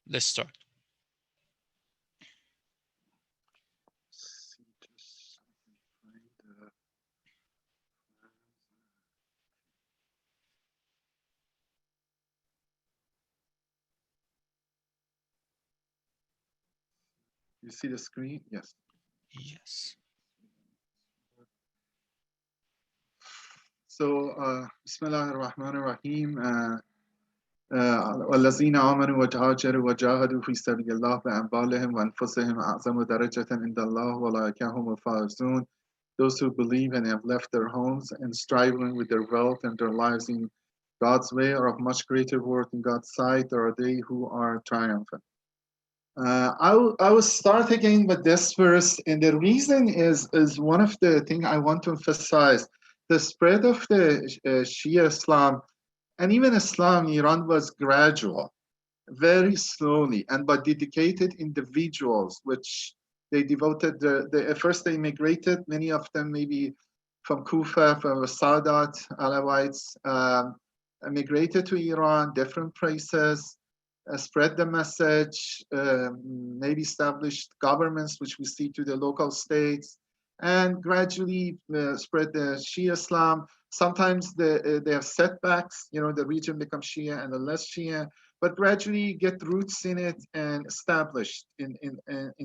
let's start. You see the screen? Yes. Yes. So, Bismillah ar-Rahman ar-Rahim. والذين آمنوا وهاجروا وجاهدوا في سبيل الله بأموالهم وأنفسهم أعظم درجة عند الله وأولئك هم الفائزون. Those who believe and have left their homes and striving with their wealth and their lives in God's way are of much greater worth in God's sight. There are they who are triumphant. I will start again with this verse, and the reason is one of the things I want to emphasize. The spread of the Shia Islam and even Islam in Iran was gradual, very slowly, and by dedicated individuals, which they devoted. At first they migrated, many of them maybe from Kufa, from Sadat, Alawites, migrated to Iran, different places, spread the message, maybe established governments, which we see to the local states, and gradually spread the Shia Islam. Sometimes they have setbacks, the region becomes Shia and the less Shia, but gradually get roots in it and established in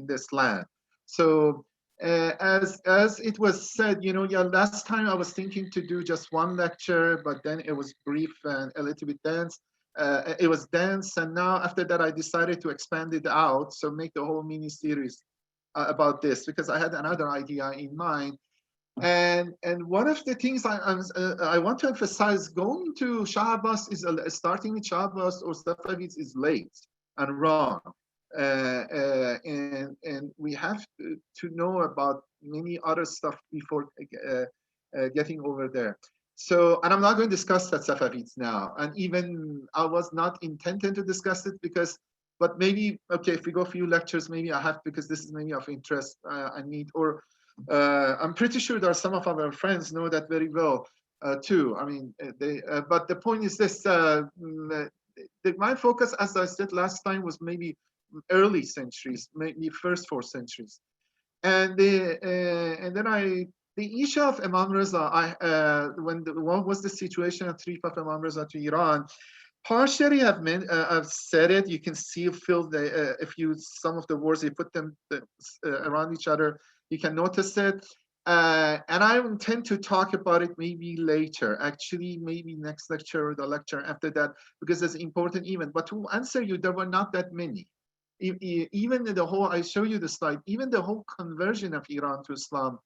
this land. So as it was said, yeah, last time I was thinking to do just one lecture, but then it was brief and a little bit dense. It was dense, and now after that I decided to expand it out, so make the whole mini series about this, because I had another idea in mind. And one of the things I want to emphasize, going to Shah Abbas is starting with Shah Abbas or Safavids is late and wrong. And we have to know about many other stuff before getting over there. So, and I'm not going to discuss that Safavids now. And even I was not intending to discuss it because, but maybe, okay, if we go a few lectures, maybe I have, because this is maybe of interest, I need, or I'm pretty sure that some of our friends know that very well too. I mean, but the point is this: my focus, as I said last time, was maybe early centuries, maybe first 4 centuries, and then the issue of Imam Reza. What was the situation of trip of Imam Reza to Iran? Partially, I've said it. You can see, feel the if you some of the words you put them around each other, you can notice it. And I intend to talk about it maybe later. Actually, maybe next lecture or the lecture after that, because it's an important event. But to answer you, there were not that many. Even the whole, I show you the slide. Even the whole conversion of Iran to Islam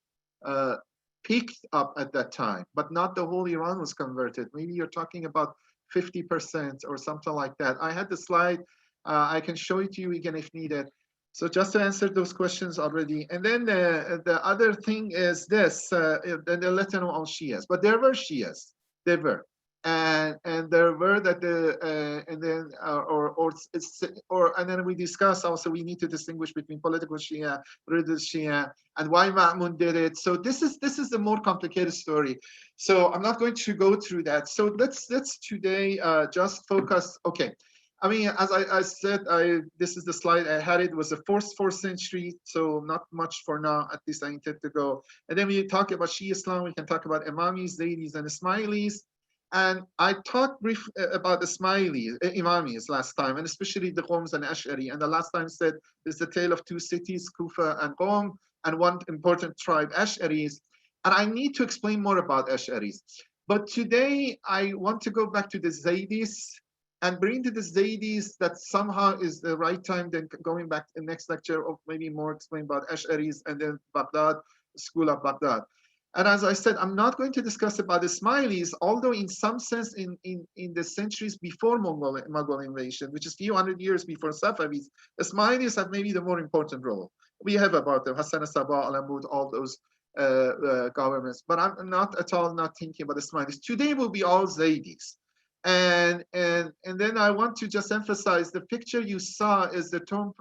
uh, picked up at that time, but not the whole Iran was converted. Maybe you're talking about 50% or something like that. I had the slide. I can show it to you again if needed. So just to answer those questions already. And then the other thing is this, then they let know all Shias, but there were Shias, there were. And there were that and then and then we discuss also we need to distinguish between political Shia, religious Shia, and why Ma'mun did it. So this is a more complicated story. So I'm not going to go through that. So let's today just focus. Okay, I mean, as I said, this is the slide I had. It was the fourth century, so not much for now. At least I intend to go. And then we talk about Shia Islam. We can talk about Imamis, Zaydis, and Ismailis. And I talked briefly about Ismailis, Imamis last time, and especially the Qoms and Ash'ari. And the last time said there's the tale of two cities, Kufa and Qom, and one important tribe, Ash'aris. And I need to explain more about Ash'aris. But today I want to go back to the Zaydis and bring to the Zaydis that somehow is the right time, then going back to the next lecture of maybe more explain about Ash'aris and then Baghdad, school of Baghdad. And as I said, I'm not going to discuss about the Ismailis, although in some sense in the centuries before Mughal invasion, which is few hundred years before Safavids, Ismailis have maybe the more important role. We have about them, Hassan Sabah, Alamud, all those governments, but I'm not at all not thinking about the Ismailis. Today will be all Zaydis. And then I want to just emphasize the picture you saw is the tomb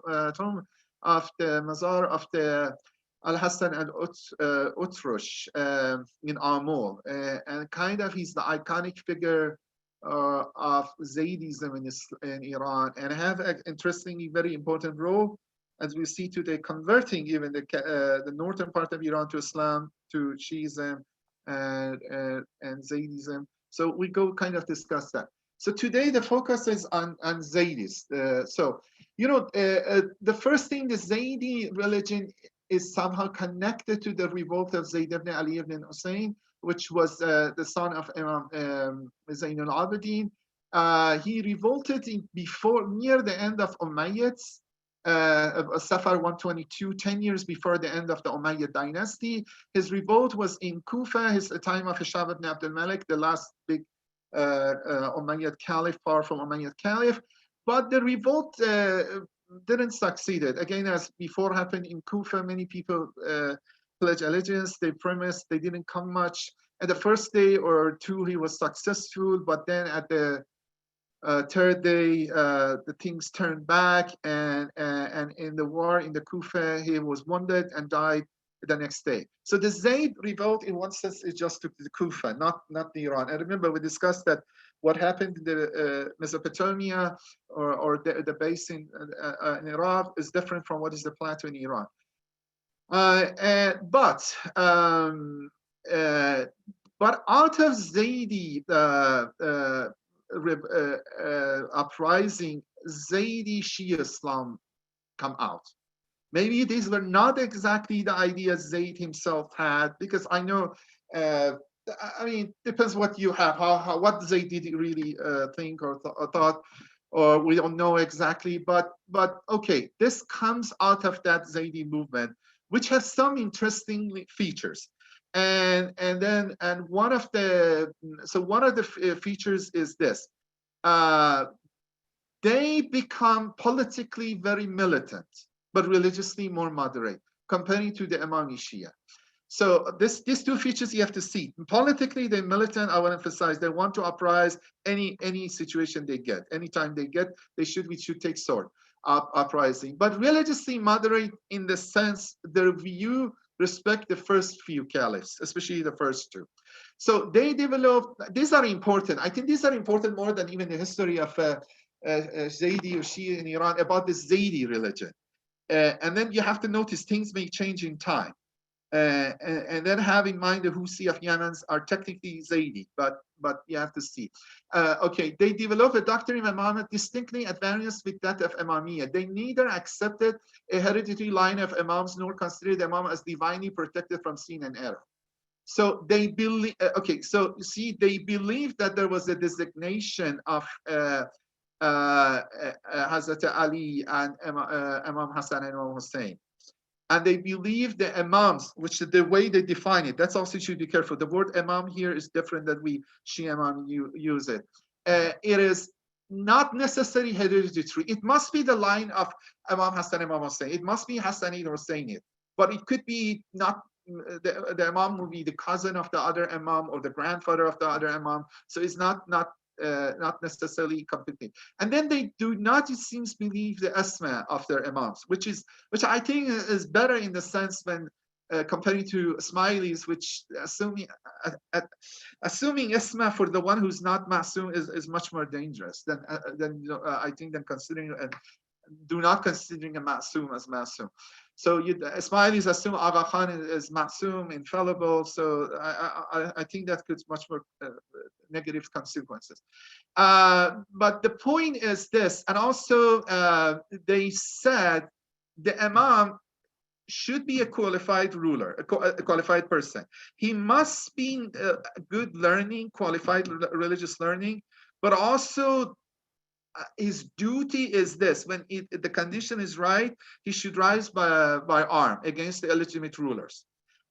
of the Mazar of the Al-Hassan al-Utrush in Amul. And kind of he's the iconic figure of Zaydism in Iran, and have an interestingly very important role, as we see today, converting even the northern part of Iran to Islam, to Shiism and Zaydism. So we go kind of discuss that. So today the focus is on Zaydis. The first thing, the Zaydi religion is somehow connected to the revolt of Zayd ibn Ali ibn Hussein, which was the son of Imam Zayn al-Abidin. He revolted before, near the end of Umayyads, Safar 122, 10 years before the end of the Umayyad dynasty. His was in Kufa, his time of Hisham ibn Abdul Malik, the last big Umayyad Caliph, powerful Umayyad Caliph. But the revolt didn't succeed. Again, as before happened in Kufa, many people pledge allegiance, they promised, they didn't come much. At the first day or two, he was successful, but then at the third day, the things turned back, and in the war in the Kufa, he was wounded and died the next day. So the Zayd revolt, in one sense, is just to the Kufa, not the Iran. And remember, we discussed that what happened in the Mesopotamia or the base in Iraq is different from what is the plateau in Iran. But out of Zaydi uprising, Zaydi Shia Islam come out. Maybe these were not exactly the ideas Zayd himself had, because I know, I mean, depends what you have, what Zayd did really think or thought, or we don't know exactly. But okay, this comes out of that Zaydi movement, which has some interesting features. And one of the features is this: they become politically very militant, but religiously more moderate, comparing to the Imami Shia. So these two features you have to see. Politically, they're militant. I want to emphasize they want to uprise any situation they get. Anytime they get, we should take sword uprising. But religiously moderate in the sense their view respect the first few caliphs, especially the first two. So they developed, these are important. I think these are important more than even the history of Zaydi or Shia in Iran about the Zaydi religion. And then you have to notice things may change in time. And then have in mind the Husi of Yemen are technically Zaydi, but you have to see. Okay, they developed a doctrine of Imamate distinctly at variance with that of Imamiyya. They neither accepted a hereditary line of Imams nor considered the Imam as divinely protected from sin and error. So they believe, okay, so you see, they believe that there was a designation of Hazrat Ali and Imam Hassan and Imam Hussein. And they believe the imams, which is the way they define it. That's also should be careful. The word imam here is different than we Shia imam use it. It is not necessarily hereditary. It must be the line of Imam Hassan, Imam Hussein. It must be Hassanid or Hussainid. But it could be not, the imam will be the cousin of the other imam or the grandfather of the other imam. So it's not necessarily completely. And then they do not, it seems, believe the asma of their imams, which I think is better in the sense when comparing to Ismailis, which assuming asma for the one who's not masum is much more dangerous than I think than considering do not considering a masum as masum. So Ismailis assume Aga Khan is masum, infallible. So I think that could much more negative consequences. But the point is this, and also they said the imam should be a qualified ruler, a qualified person. He must be good learning, qualified religious learning, but also his duty is this: when the condition is right, he should rise by arm against the illegitimate rulers.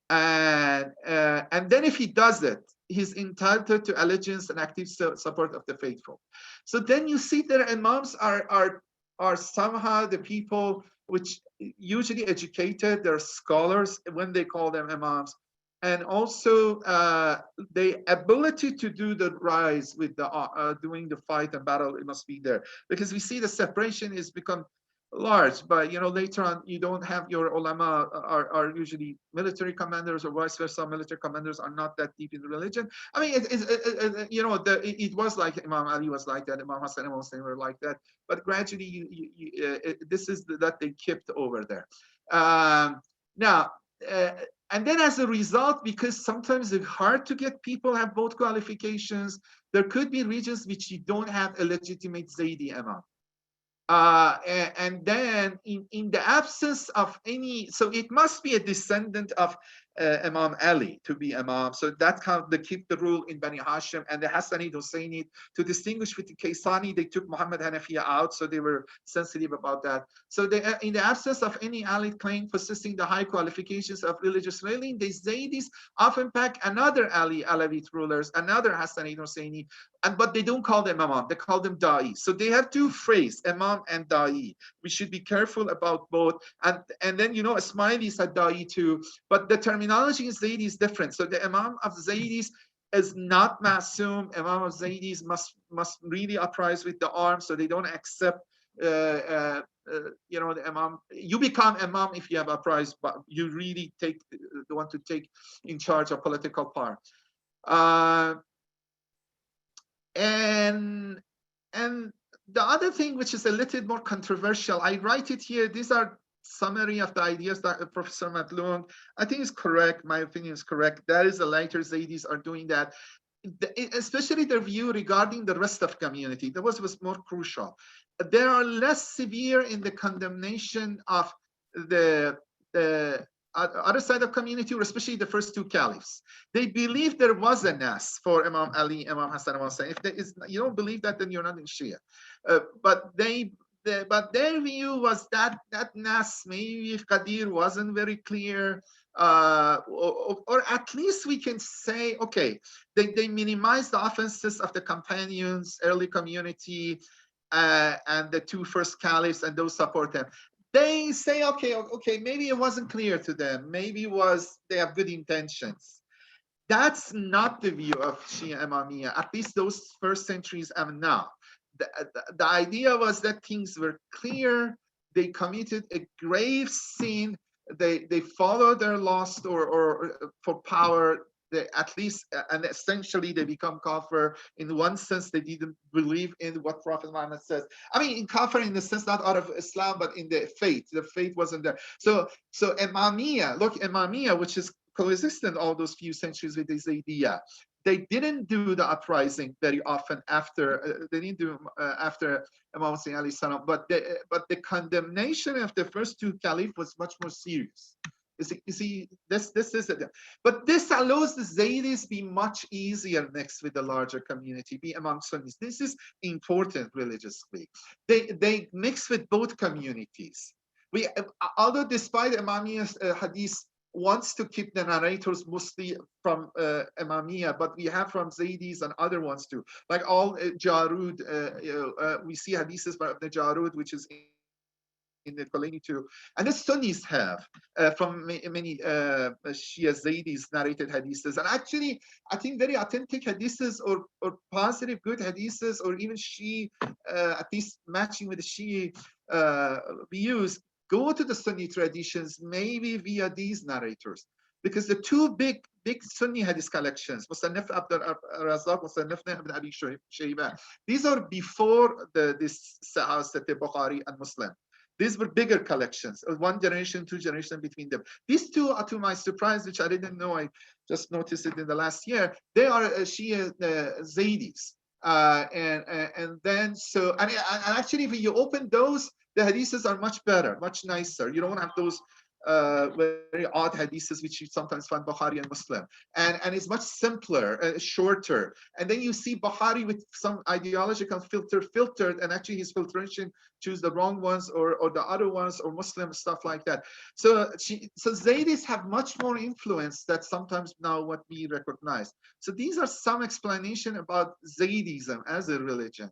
And then if he does it, he's entitled to allegiance and active support of the faithful. So then you see that imams are somehow the people which usually educated, they're scholars when they call them imams. And also the ability to do the rise with the doing the fight and battle, it must be there, because we see the separation is become large, but later on you don't have your ulama are usually military commanders, or vice versa. Military commanders are not that deep in religion. I mean, it was like Imam Ali was like that, Imam Hassan, Imam Hussein were like that, but gradually this is that they kept over there. Now. Uh, and then as a result, because sometimes it's hard to get people have both qualifications, there could be regions which you don't have a legitimate Zaydi imam. And then in the absence of any, so it must be a descendant of Imam Ali to be Imam. So that kind of, they keep the rule in Bani Hashim, and the Hassanid, Hussainid, to distinguish with the Kaysani, they took Muhammad Hanafiya out, so they were sensitive about that. So they, in the absence of any Ali claim possessing the high qualifications of religious ruling, the Zaydis often pack another Ali, Alawite rulers, another Hassanid, Hussaini, but they don't call them Imam, they call them Da'i. So they have two phrases, Imam and Da'i. We should be careful about both. And then, Ismaili said Da'i too, but the terminology in Zaydi is different. So the Imam of Zaydis is not Masum. Imam of Zaydis must really uprise with the arm, so they don't accept the Imam. You become Imam if you have uprise, but you really want to take in charge of political power. And the other thing, which is a little more controversial, I write it here. These are summary of the ideas that Professor Matlung, I think is correct. My opinion is correct. That is the later Zaydis are doing that. Especially their view regarding the rest of community. That was more crucial. They are less severe in the condemnation of the other side of community, or especially the first two caliphs. They believe there was a nas for Imam Ali, Imam Hassan, Imam Hussein. If you don't believe that, then you're not in Shia. But their view was that nas, maybe if Qadir wasn't very clear, or at least we can say, okay, they minimize the offenses of the companions, early community, and the two first caliphs, and those support them. They say, okay, maybe it wasn't clear to them. Maybe they have good intentions. That's not the view of Shia Imamiyya, at least those first centuries and now. The idea was that things were clear. They committed a grave sin. They followed their lust or for power. At least, and essentially they become kafir. In one sense, they didn't believe in what Prophet Muhammad says. I mean, in kafir in the sense not out of Islam, but in the faith. The faith wasn't there. So Imamiyya, look, Imamiyya, which is coexistent all those few centuries with the Zaydiyya, they didn't do the uprising very often after. They didn't do after Imam Hussein alayhi salam, but the condemnation of the first two caliphs was much more serious. You see, this is it. But this allows the Zaydis be much easier mixed with the larger community, be among Sunnis. This is important religiously. They mix with both communities. Although despite Imamiyya's hadith wants to keep the narrators mostly from Imamiyya, but we have from Zaydis and other ones too. Like all Jarud, we see hadiths of the Jarud, which is in the Kolani too. And the Sunnis have from many Shia Zaydis narrated hadiths. And actually, I think very authentic hadiths or positive, good hadiths, or even Shia, at least matching with the Shia views, go to the Sunni traditions, maybe via these narrators. Because the two big Sunni hadith collections, Musannaf Abdul Razak, Musannaf Ibn Abi Shayba, these are before this Sahih Bukhari and Muslim. These were bigger collections, one generation, two generations between them. These two are, to my surprise, which I didn't know, I just noticed it in the last year, they are Shia Zaydis. And then, so, and actually, when you open those, the hadiths are much better, much nicer. You don't have those very odd hadiths which you sometimes find Bukhari and Muslim, and it's much simpler, shorter. And then you see Bukhari with some ideological filtered, and actually his filtration choose the wrong ones or the other ones, or Muslim stuff like that. So Zaydis have much more influence that sometimes now what we recognize. So these are some explanation about Zaydism as a religion.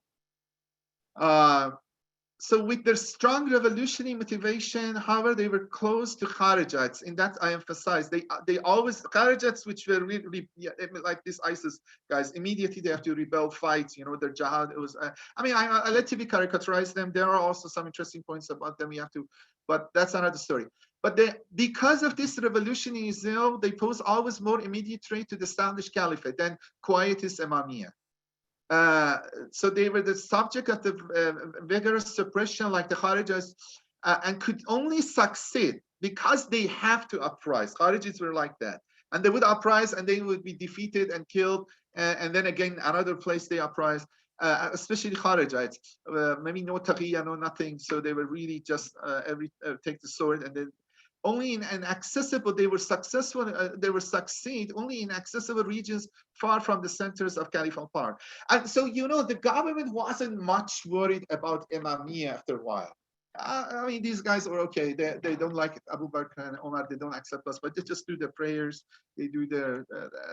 so with their strong revolutionary motivation, however, they were close to Kharijites. In that I emphasize, they always Kharijites, which were really yeah, like this ISIS guys, immediately they have to rebel, fight. You know, their jihad. It was. I mean, I let to be caricaturize them. There are also some interesting points about them. We have to, but that's another story. But because of this revolutionary zeal, they pose always more immediate threat to the established caliphate than quietist Imamiyah. So they were the subject of the vigorous suppression like the Kharijis and could only succeed because they have to uprise. Kharijis were like that. And they would uprise and they would be defeated and killed. And then again, another place they uprise, especially Kharijites. Maybe no taqiyya, no nothing. So they were really just take the sword and then only in inaccessible, they were successful, they were succeed only in accessible regions far from the centers of caliphal power. And so, you know, the government wasn't much worried about Imamiyya after a while. I mean, these guys are okay. They don't like Abu Bakr and Omar. They don't accept us, but they just do their prayers. They do their,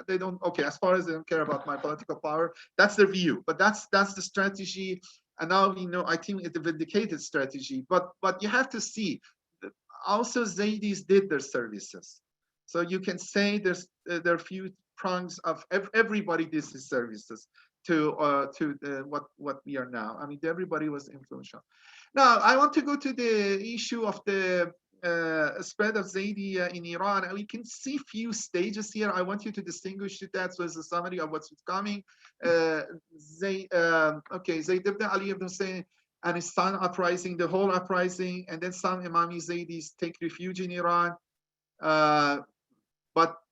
they don't, okay, as far as they don't care about my political power, that's their view. But that's the strategy. And now, you know, I think it's a vindicated strategy. But you have to see, also Zaydis did their services. So you can say there are few prongs of everybody did his services to what we are now. I mean, everybody was influential. Now, I want to go to the issue of the spread of Zaydiyya in Iran. And we can see few stages here. I want you to distinguish that. So as a summary of what's coming. Zayd ibn Ali ibn Hussein and his son uprising, the whole uprising, and then some Imami Zaydis take refuge in Iran.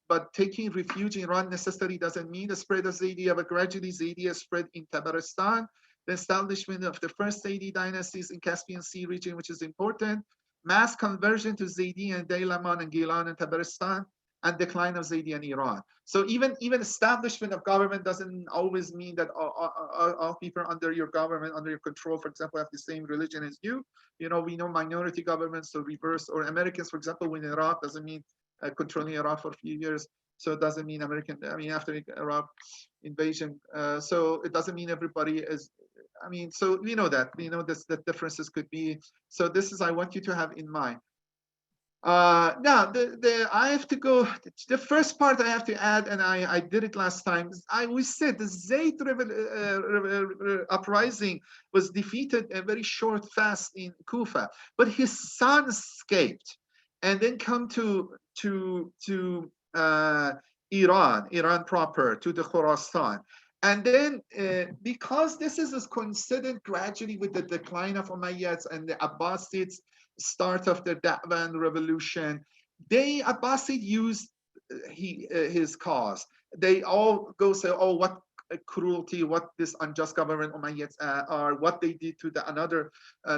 But taking refuge in Iran necessarily doesn't mean the spread of Zaydiyya, but gradually Zaydiyya spread in Tabaristan, the establishment of the first Zaydi dynasties in Caspian Sea region, which is important, mass conversion to Zaydiyya in Daylaman and Gilan and Tabaristan, and decline of Zaydiyya in Iran. So even establishment of government doesn't always mean that all people under your government, under your control, for example, have the same religion as you. You know, we know minority governments, so reverse, or Americans, for example, when Iraq doesn't mean controlling Iraq for a few years. So it doesn't mean after Iraq invasion, so it doesn't mean everybody is, I mean, so we know that the differences could be. So this is, I want you to have in mind. Now, I have to go. The first part I have to add, and I did it last time. We said the Zayd uprising was defeated very short, fast in Kufa, but his son escaped, and then come to Iran proper, to the Khorasan. And then, because this is coincident gradually with the decline of Umayyads and the Abbasids, start of the Da'wan revolution, Abbasid used his cause. They all go say, oh, what cruelty, what this unjust government Umayyads are, what they did to another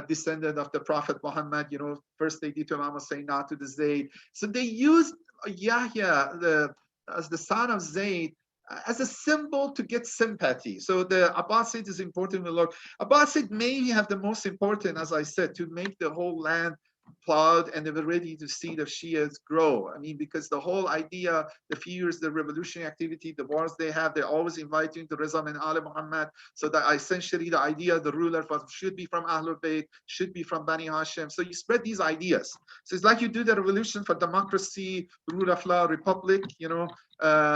descendant of the Prophet Muhammad. You know, first they did to Imam Hussein, now to the Zayd. So they used Yahya as the son of Zayd as a symbol to get sympathy. So the Abbasid is important. Abbasid maybe have the most important, as I said, to make the whole land plowed, and they were ready to see the Shias grow. I mean, because the whole idea, the fears, the revolutionary activity, the wars they have, they're always inviting the Reza min Ali Muhammad. So that essentially the idea, the ruler should be from Ahlul Bayt, should be from Bani Hashim. So you spread these ideas. So it's like you do the revolution for democracy, rule of law, republic, you know.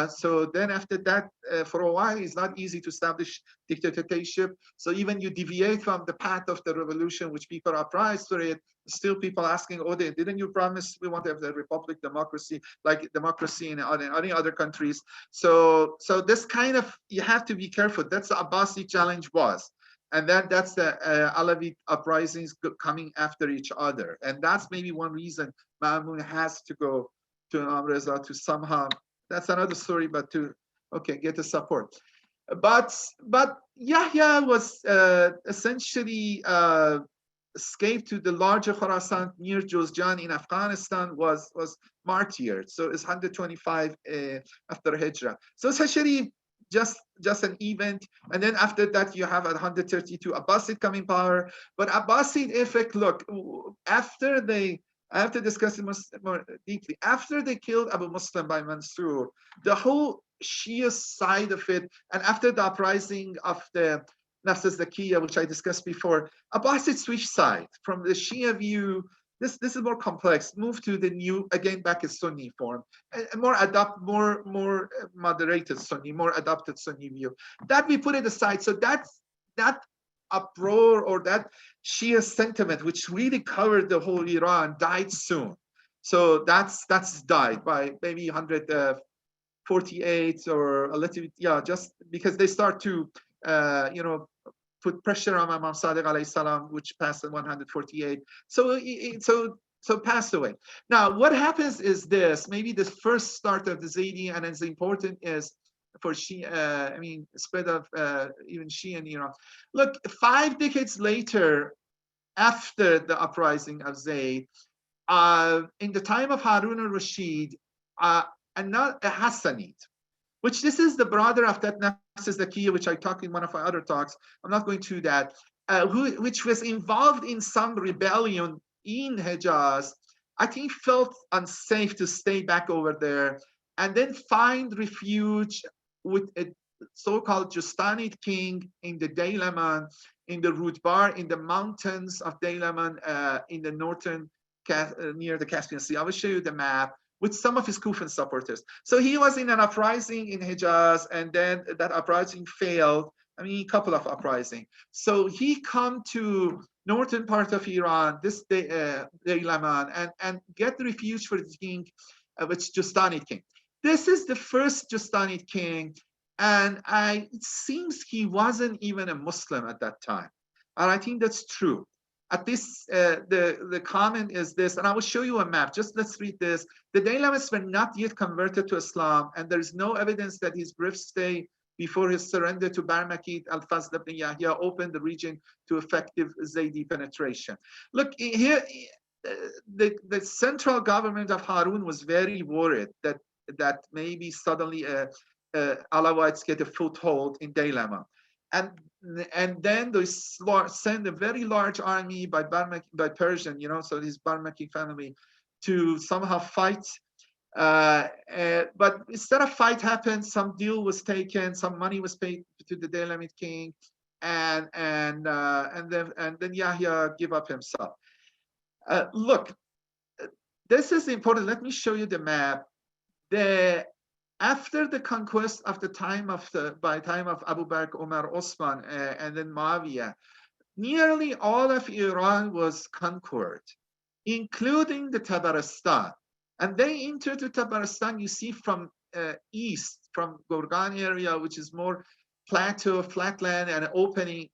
So then after that, for a while, it's not easy to establish dictatorship. So even you deviate from the path of the revolution, which people are prized for it, still people asking, oh, didn't you promise we want to have the republic, democracy, like democracy in any other countries? So this kind of, you have to be careful. That's the Abbasi challenge was. And that's the Alawite uprisings coming after each other. And that's maybe one reason Ma'mun has to go to Imam Reza to somehow, that's another story, but to, okay, get the support. But Yahya was essentially escaped to the larger Khorasan near Jozjan in Afghanistan, was martyred. So it's 125 after Hijrah. So it's actually just an event. And then after that, you have at 132 Abbasid coming power. But Abbasid effect, look, I have to discuss it more deeply. After they killed Abu Muslim by Mansur, the whole Shia side of it, and after the uprising of the Nafs Zakiya, which I discussed before. Abbasid switch side from the Shia view. This is more complex. Move to the new, again back as Sunni form, more moderated Sunni, more adopted Sunni view. That we put it aside. So that uproar or that Shia sentiment, which really covered the whole Iran, died soon. So that's died by maybe 148 or a little bit, yeah, just because they start to put pressure on Imam Sadiq alayhi salam, which passed at 148. So passed away. Now, what happens is this, maybe the first start of the Zaydiyya, and as important is for Shia, spread of even Shia in Iran. Look, 5 decades later, after the uprising of Zayd, in the time of Harun al-Rashid, and not a Hassanid, which this is the brother of that Nafs Zakiya, which I talked in one of my other talks. I'm not going to that, which was involved in some rebellion in Hejaz, I think felt unsafe to stay back over there and then find refuge with a so-called Justanid king in the Daylaman, in the Rudbar, in the mountains of Daylaman, in the northern, near the Caspian Sea. I will show you the map with some of his Kufan supporters. So he was in an uprising in Hejaz, and then that uprising failed. A couple of uprising. So he come to northern part of Iran, this Daylaman, and get refuge for the king, which Justanid king. This is the first Justanid king, and it seems he wasn't even a Muslim at that time. And I think that's true. At this, the comment is this, and I will show you a map. Just let's read this. The Daylamites were not yet converted to Islam, and there is no evidence that his brief stay before his surrender to Barmakid al-Fazl ibn Yahya opened the region to effective Zaydi penetration. Look, here, the central government of Harun was very worried that maybe suddenly Alawites get a foothold in Daylama. And then they send a very large army by Persian, so his Barmaki family, to somehow fight. But instead of fight happened, some deal was taken, some money was paid to the Daylamite king, and then Yahya gave up himself. Look, this is important. Let me show you the map. After the conquest of by time of Abu Bakr, Umar, Osman, and then Muawiyah, nearly all of Iran was conquered, including the Tabaristan. And they entered the Tabaristan, you see, from east, from Gorgan area, which is more plateau, flatland, and opening.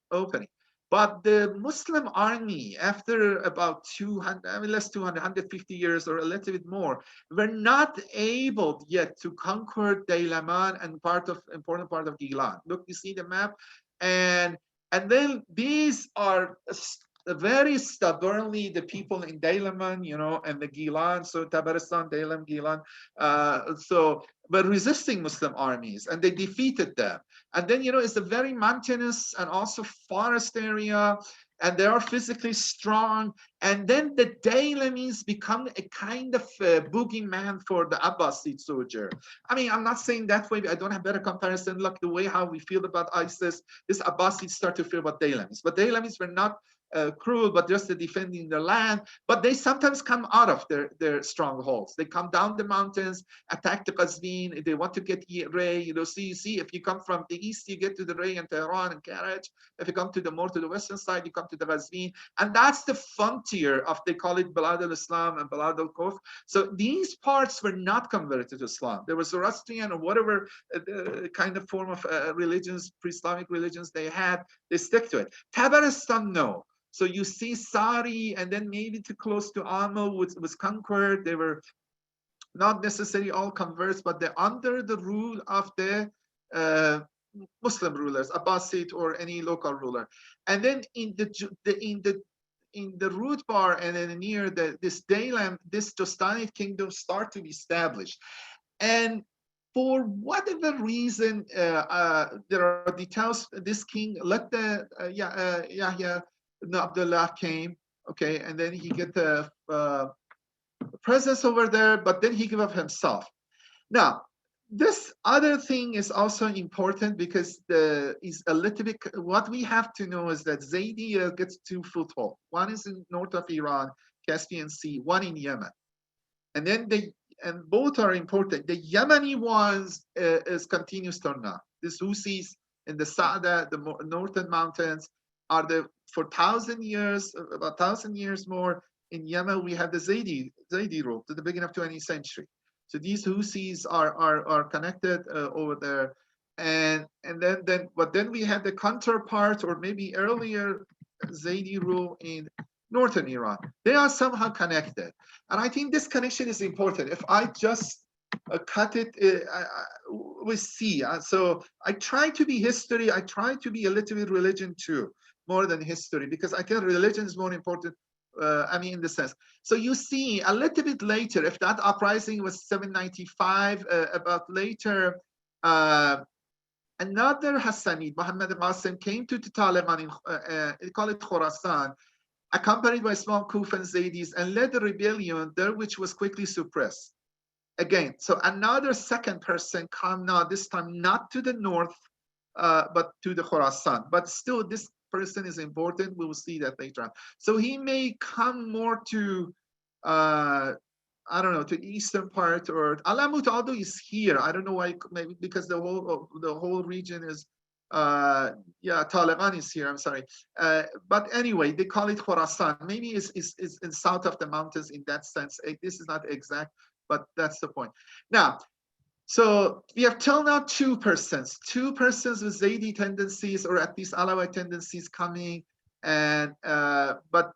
But the Muslim army, after about 150 years or a little bit more, were not able yet to conquer Daylaman and important part of Gilan. Look, you see the map, and then these are very stubbornly the people in Daylaman, and the Gilan, so Tabaristan, Daylam, Gilan, but resisting Muslim armies, and they defeated them. And then, it's a very mountainous and also forest area, and they are physically strong. And then the Daylamis become a kind of boogeyman for the Abbasid soldier. I'm not saying that way. I don't have better comparison. Look, the way how we feel about ISIS, this Abbasids start to feel about Daylamis. But Daylamis were not cruel, but just defending their land. But they sometimes come out of their strongholds. They come down the mountains, attack the Qazvin. They want to get Ray. So you see, if you come from the east, you get to the Ray and Tehran and Karaj. If you come to the western side, you come to the Qazvin. And that's the frontier of, they call it Balad al-Islam and Balad al-Kufr. So these parts were not converted to Islam. There was Zoroastrian or whatever kind of form of religions, pre-Islamic religions they had, they stick to it. Tabaristan, no. So you see Sari, and then maybe too close to Amo was conquered. They were not necessarily all converts, but they're under the rule of the Muslim rulers, Abbasid or any local ruler. And then in the root bar and then near this Daylam, this Jostanid kingdom start to be established. And for whatever reason, there are details. This king let the Yahya ibn Abdullah came, okay, and then he get the presence over there, but then he gave up himself. Now, This other thing is also important because is a little bit, what we have to know is that Zaydiyya gets two foothold. One is in north of Iran, Caspian Sea, one in Yemen. And then and both are important. The Yemeni ones is continues till now. The Houthis in the Saada, the northern mountains, are the for 1,000 years, about 1,000 years more. In Yemen, we have the Zaydi rule to the beginning of 20th century. So these Houthis are connected over there, but then we had the counterpart, or maybe earlier Zaydi rule in northern Iran. They are somehow connected. And I think this connection is important. If I just cut it, we see. So I try to be history. I try to be a little bit religion too, more than history, because I think religion is more important. I mean, in the sense. So you see, a little bit later, if that uprising was 795, about later, another Hassanid, Muhammad Qasim, came to the Taliban in, call it Khorasan, accompanied by small Kufan Zaydis, and led a rebellion there, which was quickly suppressed. Again, so another second person come now, this time not to the north, but to the Khorasan. But still, this person is important. We will see that later on. So he may come more to, I don't know, to the eastern part, or Alamut Aldo is here. I don't know why, maybe because the whole region is, yeah, Taliban is here. I'm sorry, but anyway, they call it Khorasan. Maybe it's in south of the mountains in that sense. This is not exact, but that's the point. Now, so we have till now two persons with Zaydi tendencies, or at least Alawite tendencies coming, and but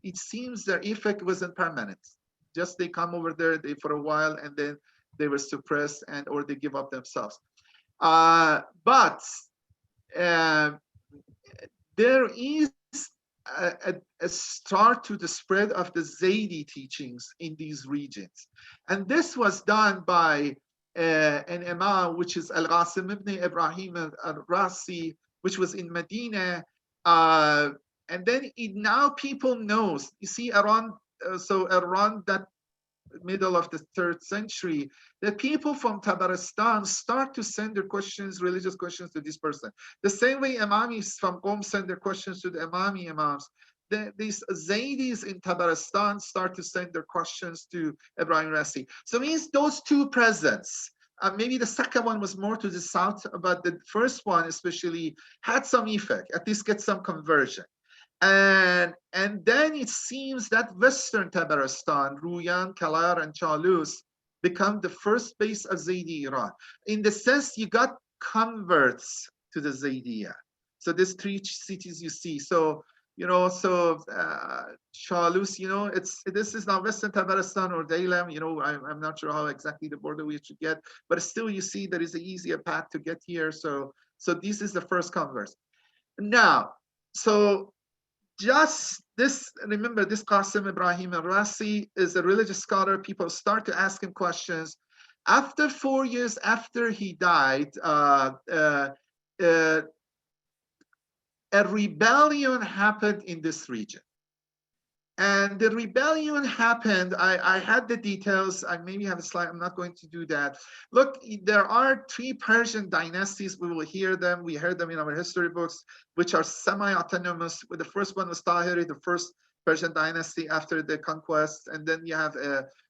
it seems their effect wasn't permanent. Just they come over there for a while, and then they were suppressed, or they give up themselves. But there is a start to the spread of the Zaydi teachings in these regions. And this was done by an imam, which is Al-Qasim ibn Ibrahim al-Rasi, which was in Medina. And then now people knows, you see, around that middle of the 3rd century, that people from Tabaristan start to send their questions, religious questions, to this person. The same way Imamis from Qom send their questions to the Imami Imams. These Zaydis in Tabaristan start to send their questions to Ibrahim Rasi. So it means those two presents, maybe the second one was more to the south, but the first one especially had some effect, at least get some conversion. And then it seems that Western Tabaristan, Ruyan, Kalar, and Chalus become the first base of Zaydi Iran. In the sense, you got converts to the Zaydiyya. So these 3 cities you see. So, Chalus, this is not Western Tabaristan or Daylam. I'm not sure how exactly the border we should get, but still you see there is an easier path to get here. So this is the first converts. Now, so just this, remember, this Qasim Ibrahim al-Rasi is a religious scholar. People start to ask him questions. After 4 years after he died, a rebellion happened in this region. And the rebellion happened, I had the details, I maybe have a slide, I'm not going to do that. Look, there are 3 Persian dynasties, we will hear them, we heard them in our history books, which are semi-autonomous. The first one was Tahiri, the first Persian dynasty after the conquest, and then you have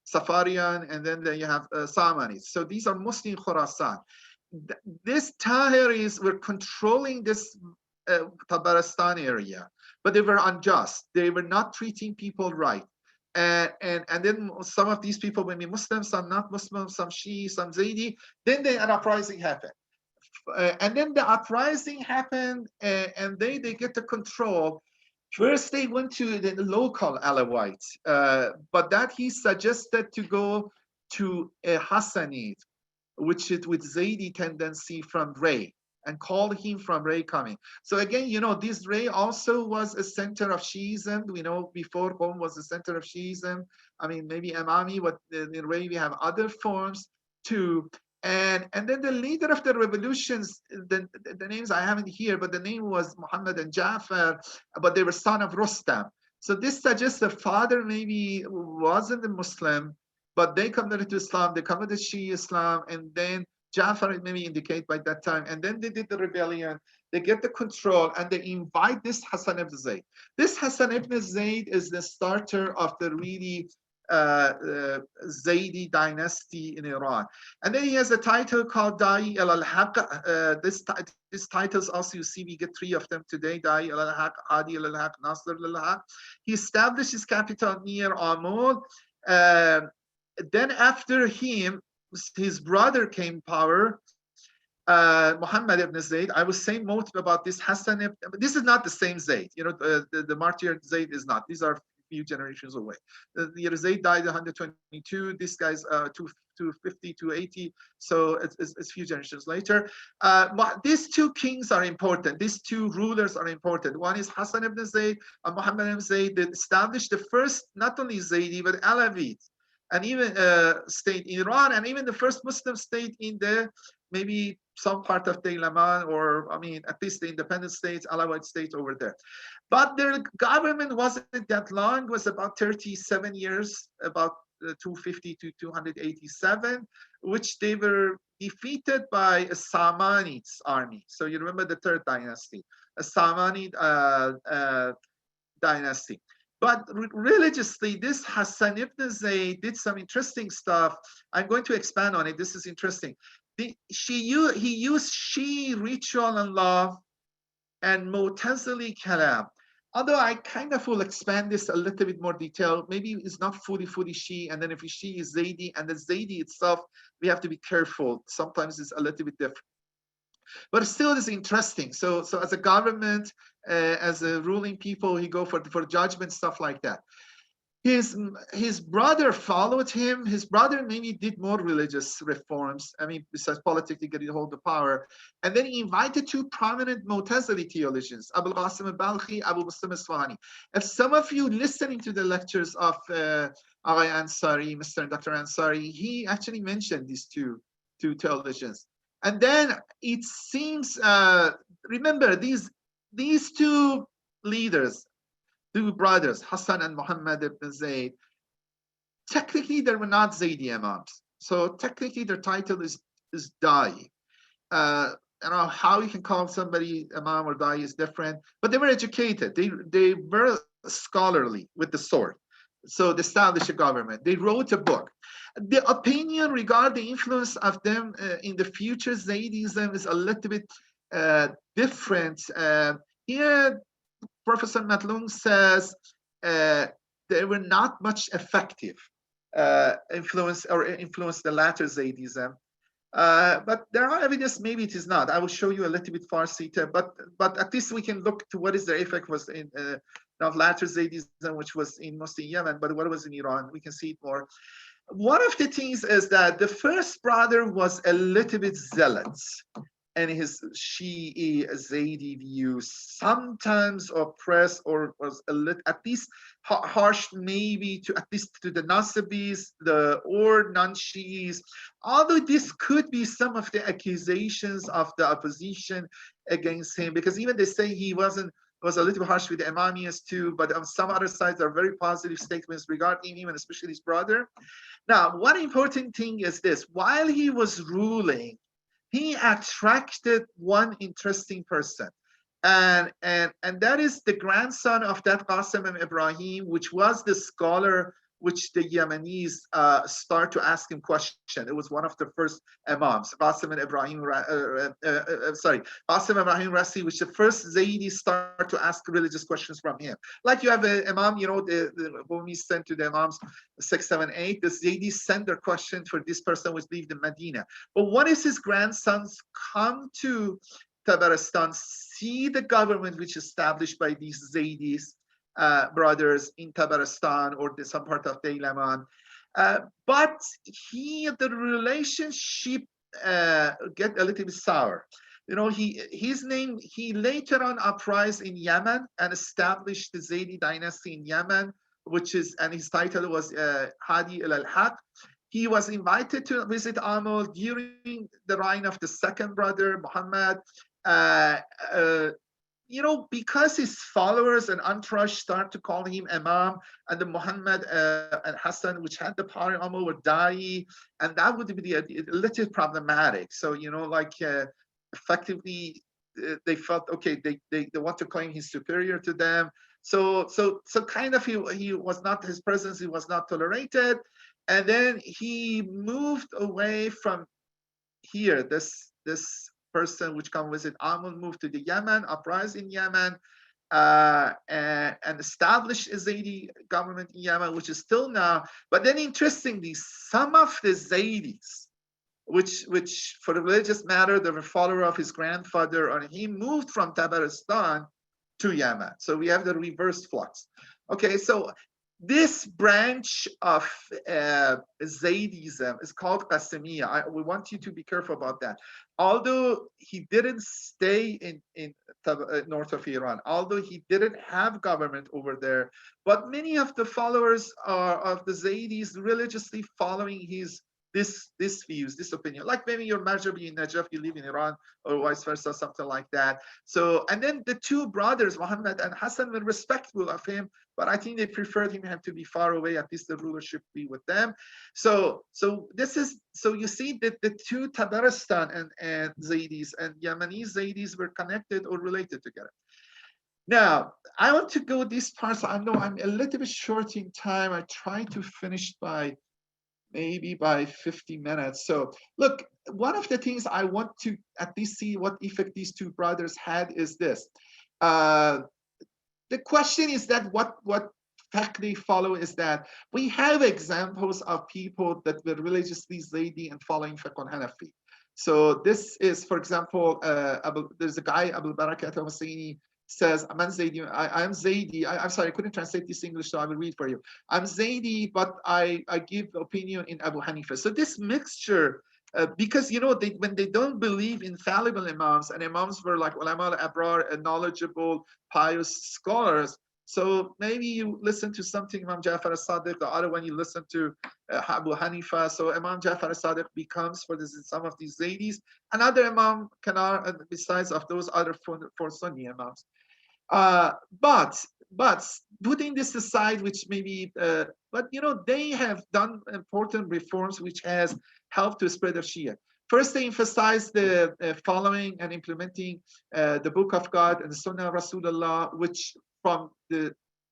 Safarian, and then you have Samanids. So these are mostly in Khorasan. These Tahiris were controlling this Tabaristan area, but they were unjust. They were not treating people right. And then some of these people may be Muslim, some not Muslim, some Shia, some Zaydi. Then an uprising happened. And then the uprising happened, and they get the control. First, they went to the local Alawites, but that he suggested to go to a Hassanid, which is with Zaydi tendency from Ray, and called him from Ray coming. So again, this Ray also was a center of Shiism. We know before Qom was the center of Shiism. I mean, maybe Imami, but in Ray we have other forms too. And then the leader of the revolutions, the names I haven't here, but the name was Muhammad and Jafar, but they were son of Rustam. So this suggests the father maybe wasn't a Muslim, but they converted to Islam, they converted to Shia Islam, and then Jafar maybe indicate by that time, and then they did the rebellion, they get the control, and they invite this Hassan ibn Zayd. This Hassan ibn Zayd is the starter of the really Zaydi dynasty in Iran. And then he has a title called Da'i al-Haq. These titles also, you see, we get three of them today: Da'i al-Haq, Hadi al-Haq, Nasr al-Haq. He established his capital near Amul. Then after him, his brother came power, Muhammad ibn Zayd. I was saying most about this Hassan. This is not the same Zayd. You know, the martyr Zayd is not. These are few generations away. The Zayd died 122. This guy's 250, 280. So it's few generations later. But these two kings are important. These two rulers are important. One is Hassan ibn Zayd and Muhammad ibn Zayd. They established the first, not only Zaydi, but Alawite, and even state in Iran, and even the first Muslim state in the maybe some part of Daylaman, or I mean, at least the independent states, Alawite states over there. But their government wasn't that long, it was about 37 years, about 250 to 287, which they were defeated by a Samanids army. So you remember the third dynasty, a Samanid dynasty. But religiously, this Hassan ibn Zayd did some interesting stuff. I'm going to expand on it. This is interesting. He used Shi ritual and law and Mu'tazili kalam. Although I kind of will expand this a little bit more detail. Maybe it's not fully Shi, and then if Shi is Zaydi, and the Zaydi itself, we have to be careful. Sometimes it's a little bit different. But still, it's interesting. So as a government, as a ruling people, he go for judgment, stuff like that. His brother followed him. His brother maybe did more religious reforms. I mean, besides politically getting hold of power. And then he invited two prominent Mu'tazili theologians, Abu Qasim al-Balkhi, Abu Muslim al-Isfahani. If some of you listening to the lectures of Agha Ansari, Mr. and Dr. Ansari, he actually mentioned these two theologians. And then it seems, remember, these two leaders, two brothers, Hassan and Muhammad ibn Zayd, technically they were not Zaydi Imams. So technically their title is Da'i. I don't know how you can call somebody Imam or Da'i is different, but they were educated. They were scholarly with the sword. So they established a government. They wrote a book. The opinion regarding the influence of them in the future Zaydism is a little bit different. Here, Professor Matlung says they were not much effective influence the latter Zaydism. But there are evidence maybe it is not. I will show you a little bit Farsi, but at least we can look to what is their effect was in of latter Zaydism, which was in mostly Yemen, but what was in Iran, we can see it more. One of the things is that the first brother was a little bit zealous, and his Shi'i Zaydi views sometimes oppressed or was a little, at least harsh, maybe to at least to the Nasibis, or non-Shi'is. Although this could be some of the accusations of the opposition against him, because even they say he was a little harsh with the Imamias too, but on some other sides are very positive statements regarding him, and especially his brother. Now, one important thing is this: while he was ruling, he attracted one interesting person, and that is the grandson of that Qasim and Ibrahim, which was the scholar which the Yemenis start to ask him questions. It was one of the first imams, Qasim and Ibrahim, Qasim Ibrahim Rasi, which the first Zaydi start to ask religious questions from him. Like you have an imam, you know, when we sent to the imams 6, 7, 8, the Zaydis send their question for this person which lived in Medina. But what is his grandsons come to Tabaristan, see the government which is established by these Zaydis, brothers in Tabaristan or some part of Daylaman, but the relationship get a little bit sour. You know, he later on uprised in Yemen and established the Zaydi dynasty in Yemen, and his title was Hadi al-Haq. He was invited to visit Amul during the reign of the second brother, Muhammad. because his followers and entourage start to call him Imam, and the Muhammad and Hassan, which had the power almost were Da'i, and that would be a little problematic. So, effectively, they felt, okay, they want to claim he's superior to them. So kind of he was not, his presence, he was not tolerated. And then he moved away from here, this person which come visit Amun moved to the Yemen, uprising in Yemen, and established a Zaydi government in Yemen, which is still now. But then interestingly, some of the Zaydis, which for the religious matter, they were follower of his grandfather, and he moved from Tabaristan to Yemen. So we have the reverse flux. Okay, so this branch of Zaydism is called Qasimiyya. We want you to be careful about that. Although he didn't stay in north of Iran, although he didn't have government over there, but many of the followers of the Zaydis religiously following this views, this opinion, like maybe your Marjabi in Najaf, you live in Iran, or vice versa, something like that. So, and then the two brothers, Muhammad and Hassan, were respectful of him, but I think they preferred him to be far away, at least the rulership be with them. So you see that the two Tabaristan and Zaydis and Yemeni Zaydis were connected or related together. Now, I want to go this part. So I know I'm a little bit short in time. I try to finish maybe by 50 minutes. So look, one of the things I want to at least see what effect these two brothers had is this. The question is that what fact they follow is that we have examples of people that were religiously Zaydi and following fiqh Hanafi. So this is, for example, there's a guy, Abu Barakat al-Husseini, says, I'm Zaydi. I'm sorry, I couldn't translate this English, so I will read for you. I'm Zaydi, but I give opinion in Abu Hanifa. So this mixture, because when they don't believe in fallible imams, and imams were like ulama al-abrar, knowledgeable, pious scholars. So maybe you listen to something Imam Ja'far al-Sadiq, the other one you listen to Abu Hanifa. So Imam Ja'far al-Sadiq becomes, for this, some of these Zaydis, another Imam besides of those other four Sunni Imams. But putting this aside, which maybe, but they have done important reforms which has helped to spread the Shia. First, they emphasize the following and implementing the Book of God and the Sunnah of Rasulullah, which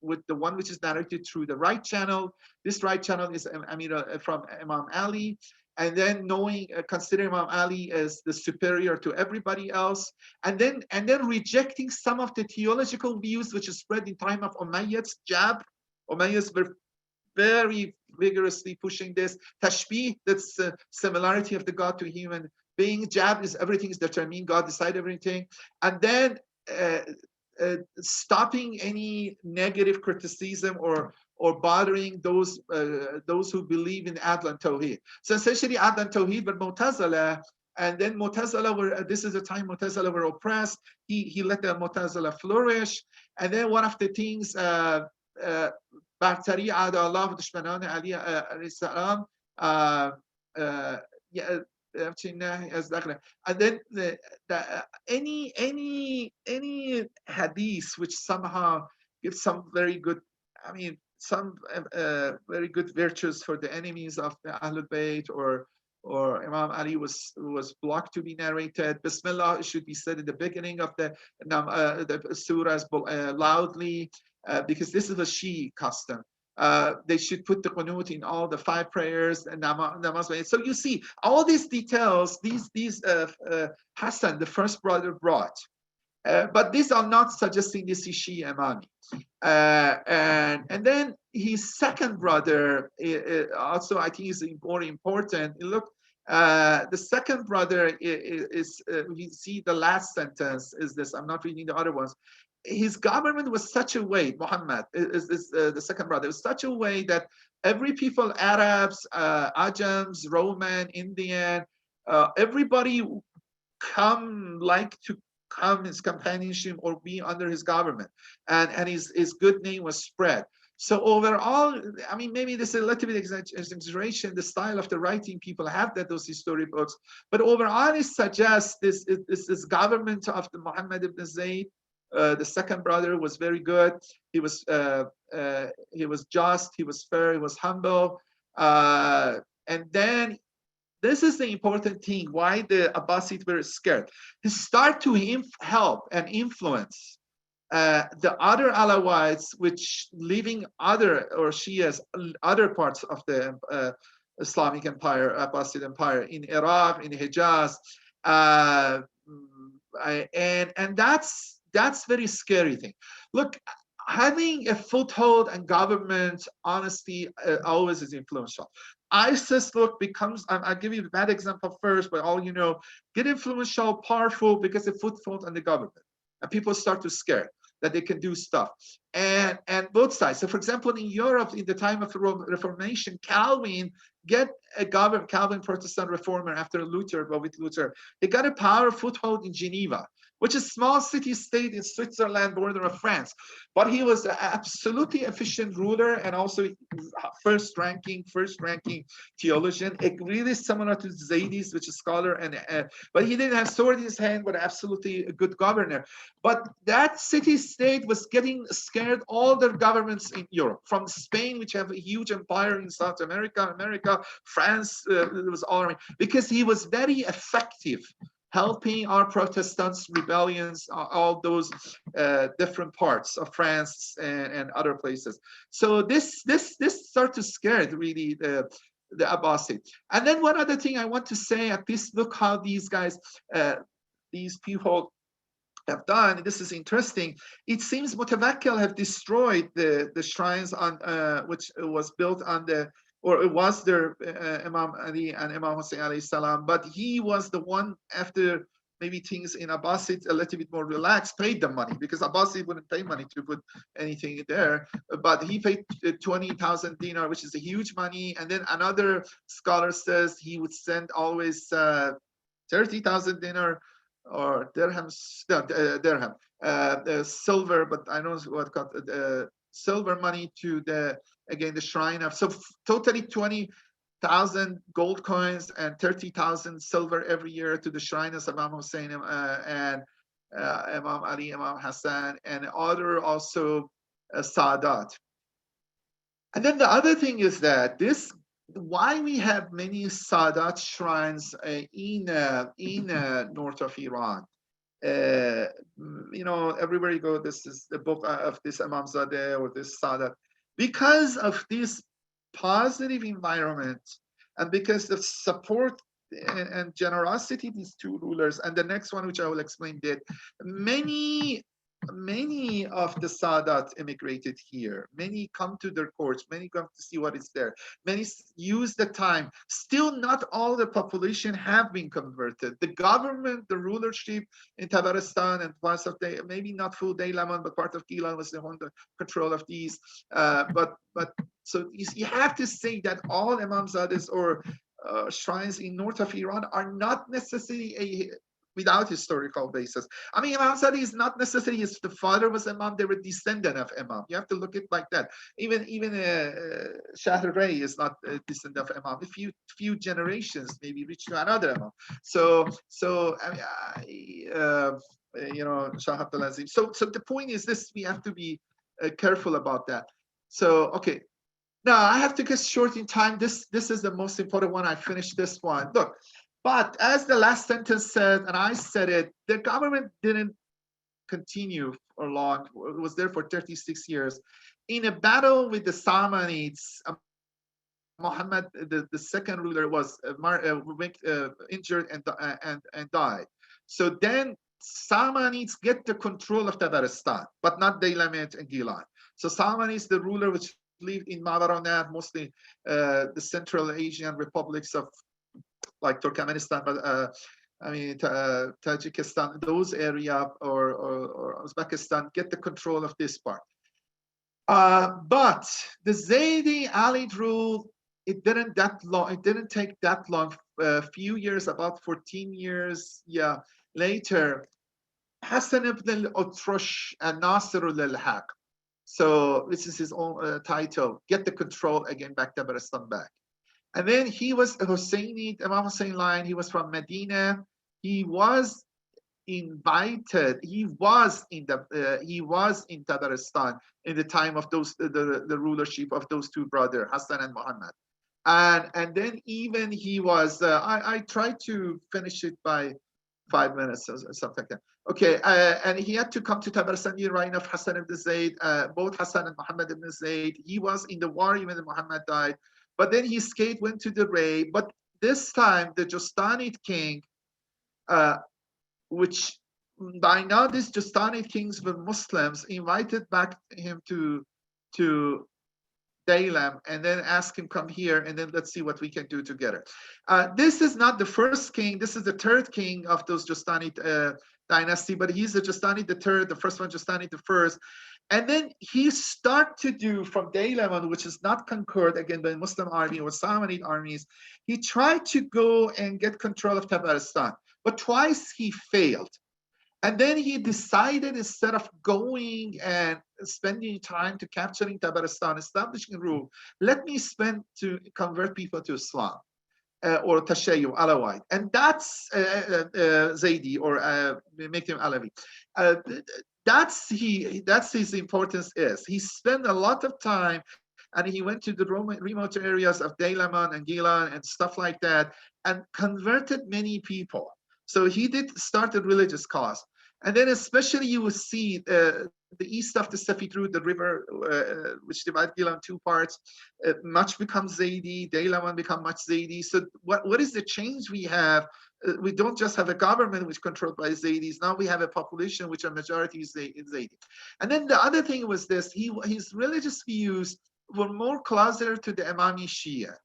with the one which is narrated through the right channel. This right channel is from Imam Ali. And then considering Imam Ali as the superior to everybody else, and then rejecting some of the theological views which is spread in time of Umayyads, jab. Umayyads were very vigorously pushing this. Tashbih, that's the similarity of the God to human being. Jab is everything is determined, God decide everything. And then stopping any negative criticism or bothering those who believe in Adl and Tawheed. So essentially, Adl and Tawheed were Mu'tazila, and then Mu'tazila were. This is the time Mu'tazila were oppressed. He let the Mu'tazila flourish, and then one of the things. برتری اعداءالله و دشمنان علی علیه السلام and then any hadith which somehow gives some very good, some very good virtues for the enemies of the Ahlul Bayt, or Imam Ali was blocked to be narrated. Bismillah should be said in the beginning of the surahs loudly, because this is a Shia custom. They should put the qunut in all the 5 prayers and namaz. So you see all these details. These Hassan, the first brother, brought. But these are not suggesting this is Shia Imami. And then his second brother also, I think, is more important. Look, the second brother is we see the last sentence is this. I'm not reading the other ones. His government was such a way, Muhammad is the second brother, was such a way that every people, Arabs, Ajams, Roman, Indian, everybody like to come his companionship or be under his government, and his good name was spread. So overall, maybe this is a little bit exaggeration, the style of the writing, people have those history books, but overall it suggests this government of the Muhammad ibn Zayd The second brother was very good. He was just, he was fair, he was humble. And then this is the important thing, why the Abbasids were scared. He start to help and influence the other Alawites, which living other or Shias, other parts of the Islamic Empire, Abbasid Empire in Iraq, in Hijaz, uh, and that's very scary thing. Look, having a foothold and government, honesty, always is influential. ISIS, look, becomes, I'll give you a bad example first, but all you know, get influential, powerful because of foothold and the government. And people start to scare that they can do stuff. And both sides. So for example, in Europe, in the time of the Reformation, Calvin get a government, Calvin Protestant reformer after Luther, but with Luther, he got a power foothold in Geneva, which is a small city state in Switzerland, border of France. But he was an absolutely efficient ruler and also first ranking theologian, really similar to Zaydiyya, which is scholar, but he didn't have sword in his hand, but absolutely a good governor. But that city state was getting scared all the governments in Europe, from Spain, which have a huge empire in South America, France, it was all around, because he was very effective helping our Protestants rebellions, all those different parts of France and other places. So this started to scare really the Abbasid. And then one other thing I want to say, at least look how these guys, these people have done. This is interesting. It seems Mutawakkil have destroyed the shrines on which was built on the, or it was their Imam Ali and Imam Hussein alayhi salam, but he was the one, after maybe things in Abbasid a little bit more relaxed, paid the money, because Abbasid wouldn't pay money to put anything there, but he paid 20,000 dinar, which is a huge money. And then another scholar says he would send always 30,000 dinar or dirhams, no, dirham, silver, but I don't know what called silver money to the, again, the shrine of, so totally 20,000 gold coins and 30,000 silver every year to the shrine of Imam Hussein and Imam Ali, Imam Hassan, and other also Sadat. And then the other thing is that this, why we have many Sadat shrines in north of Iran. You know, everywhere you go, this is the book of this Imam Zadeh or this Sadat, because of this positive environment and because of support and generosity these two rulers. And the next one, which I will explain, did many of the Sadat immigrated here. Many come to their courts. Many come to see what is there. Many use the time. Still, not all the population have been converted. The government, the rulership in Tabaristan and parts of the, maybe not full Daylaman, but part of Gilan was the under control of these. But so you have to say that all Imamzades or shrines in north of Iran are not necessarily without historical basis. I mean, Imam Sadi is not necessarily his the father was Imam; they were descendant of Imam. You have to look at it like that. Even Shahr Ray is not a descendant of Imam. A few generations maybe reach to another Imam. So I mean, you know, Shah Abdul Azim. So the point is this: we have to be careful about that. So okay. Now I have to get short in time. This is the most important one. I finished this one. Look. But as the last sentence said, and I said it, the government didn't continue for long. It was there for 36 years. In a battle with the Samanids, Muhammad, the second ruler, was injured and died. So then Samanids get the control of Tabaristan, but not Daylamit and Gilan. So Samanids, the ruler which lived in Mavaronat, mostly the Central Asian republics of like Turkmenistan, but I mean Tajikistan, those area or Uzbekistan get the control of this part. But the Zaydi Alid rule, it didn't that long. It didn't take that long. A few years, about 14 years, yeah, later, Hassan ibn al-Utrush and Nasirul al-Haq. So this is his own title. Get the control again, back Tabaristan back. And then he was a Husseini, Imam Hussein line. He was from Medina. He invited. He was in Tabaristan in the time of the rulership of those two brothers, Hassan and Muhammad. And then even he was. I tried to finish it by 5 minutes or something like that. Okay, and he had to come to Tabaristan in the reign of Hassan ibn Zayd, both Hassan and Muhammad ibn Zayd. He was in the war even when Muhammad died, but then he escaped, went to the raid. But this time, the Jostanid king, uh, which by now these Jostanid kings were Muslims, invited back him to Daylam and then ask him come here and then let's see what we can do together. This is not the first king. This is the third king of those Jostanid dynasty, but he's the Jostanid the third, the first one Jostanid the first. And then he start to do from Daylam, which is not conquered again by Muslim army or Samanid armies. He tried to go and get control of Tabaristan, but twice he failed. And then he decided, instead of going and spending time to capturing Tabaristan, establishing rule, let me spend to convert people to Islam or Tashayyu, Alawite. And that's Zaydi, or make him Alawi. That's his importance is. He spent a lot of time and he went to the remote areas of Daylaman and Gilan and stuff like that and converted many people. So he did start a religious cause. And then especially you will see the east of the Safed Road, the river, which divides Gilan in two parts, much becomes Zaydi, Daylaman become much Zaydi. So what is the change we have? We don't just have a government which is controlled by Zaydis. Now we have a population which are majority Zaydi. And then the other thing was this, his religious views were more closer to the Imami Shia.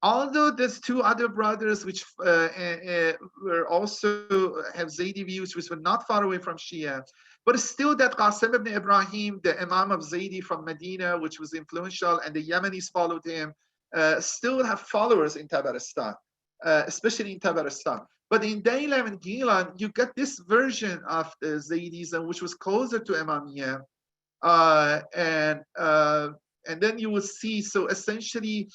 Although there's two other brothers which were also have Zaydi views, which were not far away from Shia, but still that Qasim ibn Ibrahim, the Imam of Zaydi from Medina, which was influential, and the Yemenis followed him, still have followers in Tabaristan, especially in Tabaristan. But in Daylam and Gilan, you get this version of the Zaydism, which was closer to Imamiyya, and then you will see. So essentially,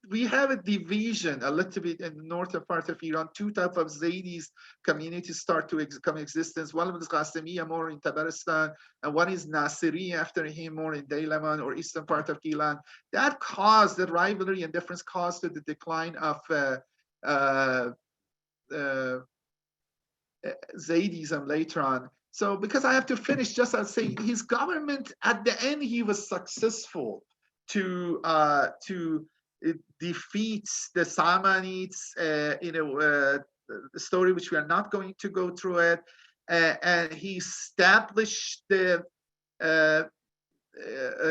we have a division a little bit in the northern part of Iran. Two types of Zaydis communities start to come existence. One is Qasemiya, more in Tabaristan, and one is Nasiri after him, more in Daylaman or eastern part of Gilan. That caused the rivalry and difference caused the decline of Zaydism later on. So because I have to finish, just I'll say his government at the end, he was successful to defeat the Samanids in a story which we are not going to go through it, and he established the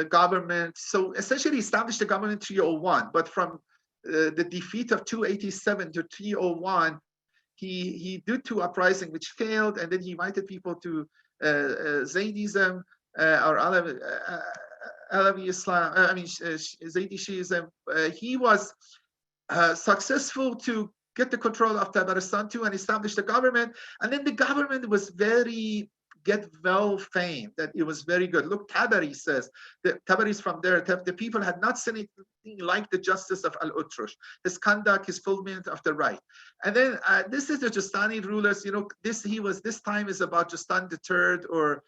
government. So essentially established the government in 301, but from the defeat of 287 to 301, he did two uprising which failed, and then he invited people to Zaydism or Alawi Islam, Zaydi Shiism. He was successful to get the control of Tabaristan too and establish the government. And then the government was well famed, that it was very good. Look, Tabari says, Tabari is from there, the people had not seen anything like the justice of Al-Utrush, his conduct, his fulfillment of the right. And then this is the Justani rulers, this time is about Justan III, or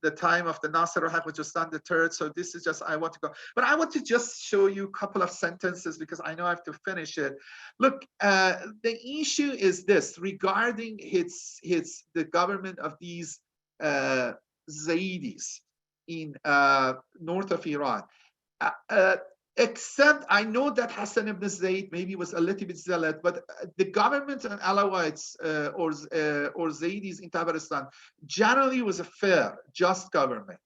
the time of the Nasr al-Haq with Justan III. So this is just, I want to go. But I want to just show you a couple of sentences because I know I have to finish it. Look, the issue is this regarding the government of these Zaydis in north of Iran. Except I know that Hassan ibn Zayd maybe was a little bit zealot, but the government and Alawites or Zaydis in Tabaristan generally was a fair, just government.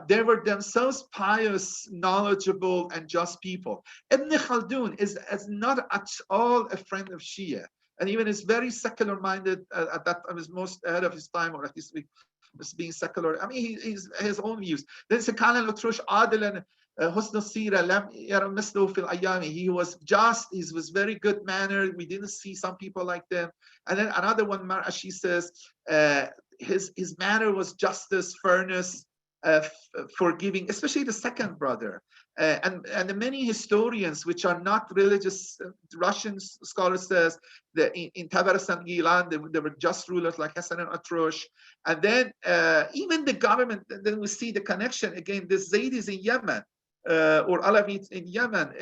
They were themselves pious, knowledgeable, and just people. Ibn Khaldun is not at all a friend of Shia, and even is very secular-minded at that time, is most ahead of his time, or at least being secular. I mean, he's his own views. Then Sakan al-Utrush Adilan Husn Sira Lam Yara Mislu fil Ayami. He was just, he was very good mannered. We didn't see some people like them. And then another one, Mar'ashi says, his manner was justice, fairness. forgiving, especially the second brother. And the many historians, which are not religious, Russian scholars says that in Tabaris and Gilan, there were just rulers like Hassan and Atrush. And then even the government, then we see the connection again, the Zaydis in Yemen, or Alawites in Yemen,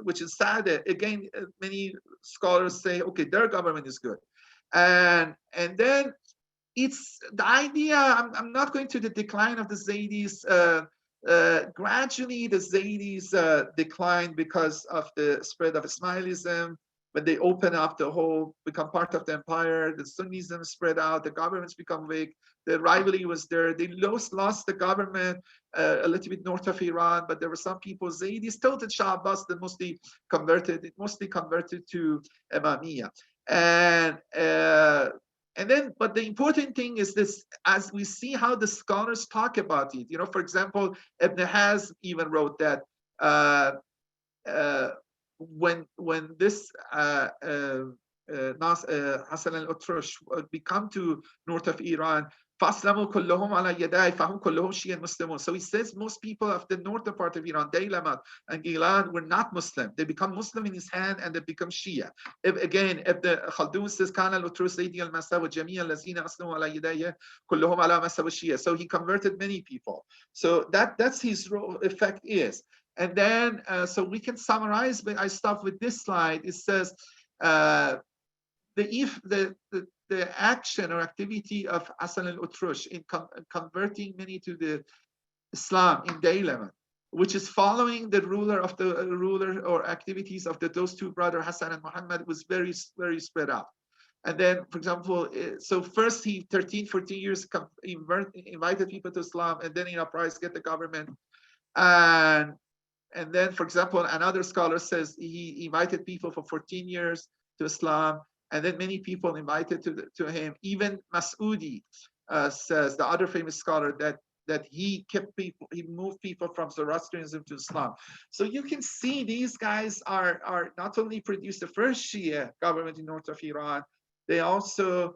which is sad. Again, many scholars say, okay, their government is good. And then it's the idea, I'm not going to the decline of the Zaydis. Gradually, the Zaydis declined because of the spread of Ismailism. When they open up the whole, become part of the empire, the Sunnism spread out, the governments become weak, the rivalry was there. They lost the government a little bit north of Iran, but there were some people, Zaydis, still the Shah Abbas, that mostly converted to Imamiyya. And then, but the important thing is this, as we see how the scholars talk about it, for example, Ibn Hazm even wrote that when this Hassan al-Utrush become to north of Iran, فَأَسْلَمُوا كُلُّهُمْ عَلَى يَدَيْهِ فَهُمْ كُلُّهُم شِيَّعٌ مُسْلِمُونَ. So he says most people of the northern part of Iran, Daylamat and Gilan, were not Muslim. They become Muslim in his hand and they become Shia. If the Khaldun says, كَانَ الْأُتْرُوسُ زَيْدِيًّا الْمَسَاوِ جَمِيعًا الَّذِينَ أَسْلَمُوا عَلَى يَدَيْهِ كُلُّهُمْ عَلَى مَسَاوِ الشِّيَّةِ. So he converted many people. So that's his effect is. And then, so we can summarize, but I stop with this slide. It says, the action or activity of Hassan al-Utrush in converting many to the Islam in Daylaman, which is following the ruler or activities of those two brothers, Hassan and Muhammad, was very, very spread out. And then, for example, so first he 13, 14 years invited people to Islam, and then in uprising get the government. And then, for example, another scholar says he invited people for 14 years to Islam, and then many people invited to him. Even Mas'udi says, the other famous scholar, that he moved people from Zoroastrianism to Islam. So you can see these guys are not only produced the first Shia government in north of Iran, they also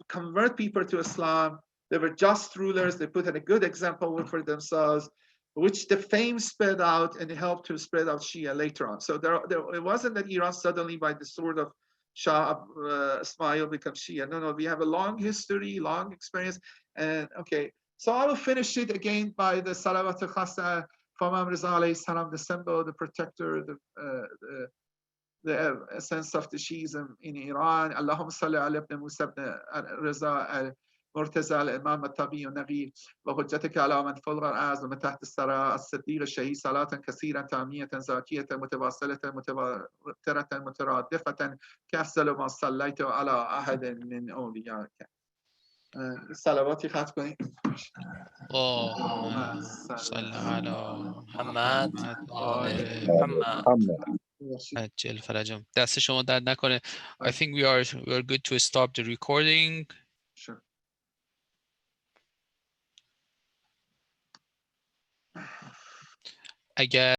convert people to Islam. They were just rulers. They put in a good example for themselves, which the fame spread out and helped to spread out Shia later on. So it wasn't that Iran suddenly, by the sword of Shah Ismail, becomes Shia. No, we have a long history, long experience. And okay, so I will finish it again by the Salawat al-Khasa from Imam Reza alayhi salam, the symbol, the protector, the essence of the Shiism in Iran. Allahumma salli ala ibn Musa ibn Reza مرتزى الإمام الطبي النبي وحجتك على من فوق الأرض ومن تحت الثرى الصديق الشهيد صلاة كثيرة تامية زاكية متواصلة متواترة مترادفة كأفضل ما صليت على أحد من أوليائك. صلواتی ختم کنیم. اللهم صل على محمد آل محمد. عجل فرجهم. دست شما درد نکنه. I think we are good to stop the recording. Sure. اگر